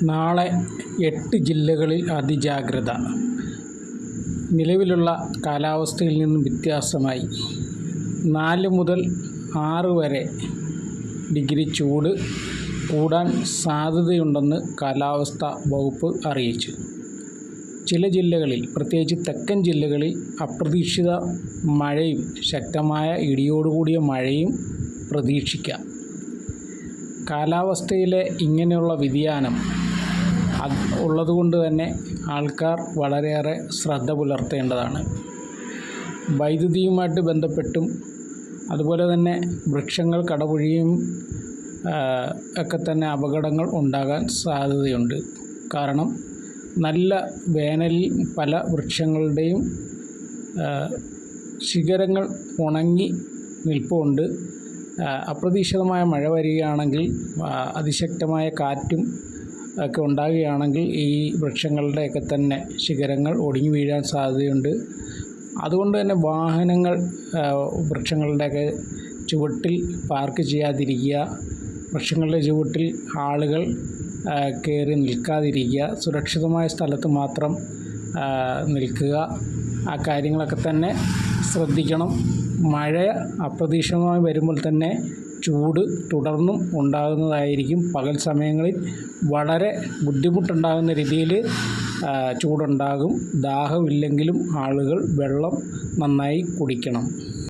നാളെ 8 ജില്ലകളിൽ അതിജാഗ്രത. നിലവിലുള്ള കാലാവസ്ഥയിൽ നിന്നും വ്യത്യാസമായി 4 മുതൽ 6 വരെ ഡിഗ്രി ചൂട് കൂടാൻ സാധ്യതയുണ്ടെന്ന് കാലാവസ്ഥാ വകുപ്പ് അറിയിച്ചു. ചില ജില്ലകളിൽ, പ്രത്യേകിച്ച് തെക്കൻ ജില്ലകളിൽ അപ്രതീക്ഷിത മഴയും ശക്തമായ ഇടിയോടുകൂടിയ മഴയും പ്രതീക്ഷിക്കാം. കാലാവസ്ഥയിലെ ഇങ്ങനെയുള്ള വ്യതിയാനം ഉള്ളതുകൊണ്ട് തന്നെ ആൾക്കാർ വളരെയേറെ ശ്രദ്ധ പുലർത്തേണ്ടതാണ്. വൈദ്യുതിയുമായിട്ട് ബന്ധപ്പെട്ടും അതുപോലെ തന്നെ വൃക്ഷങ്ങൾ കടപുഴകിയും ഒക്കെ തന്നെ അപകടങ്ങൾ ഉണ്ടാകാൻ സാധ്യതയുണ്ട്. കാരണം നല്ല വേനലിൽ പല വൃക്ഷങ്ങളുടെയും ശിഖരങ്ങൾ ഉണങ്ങി നിൽപ്പുണ്ട്. അപ്രതീക്ഷിതമായ മഴ വരികയാണെങ്കിൽ, അതിശക്തമായ കാറ്റും ഒക്കെ ഉണ്ടാകുകയാണെങ്കിൽ ഈ വൃക്ഷങ്ങളുടെയൊക്കെ തന്നെ ശിഖരങ്ങൾ ഒടിഞ്ഞു വീഴാൻ സാധ്യതയുണ്ട്. അതുകൊണ്ട് തന്നെ വാഹനങ്ങൾ വൃക്ഷങ്ങളുടെയൊക്കെ ചുവട്ടിൽ പാർക്ക് ചെയ്യാതിരിക്കുക, വൃക്ഷങ്ങളുടെ ചുവട്ടിൽ ആളുകൾ കയറി നിൽക്കാതിരിക്കുക, സുരക്ഷിതമായ സ്ഥലത്ത് മാത്രം നിൽക്കുക. ആ കാര്യങ്ങളൊക്കെ തന്നെ ശ്രദ്ധിക്കണം. മഴ അപ്രതീക്ഷിതമായി വരുമ്പോൾ തന്നെ ചൂട് തുടർന്നും ഉണ്ടാകുന്നതായിരിക്കും. പകൽ സമയങ്ങളിൽ വളരെ ബുദ്ധിമുട്ടുണ്ടാകുന്ന രീതിയിൽ ചൂടുണ്ടാകും. ദാഹമില്ലെങ്കിലും ആളുകൾ വെള്ളം നന്നായി കുടിക്കണം.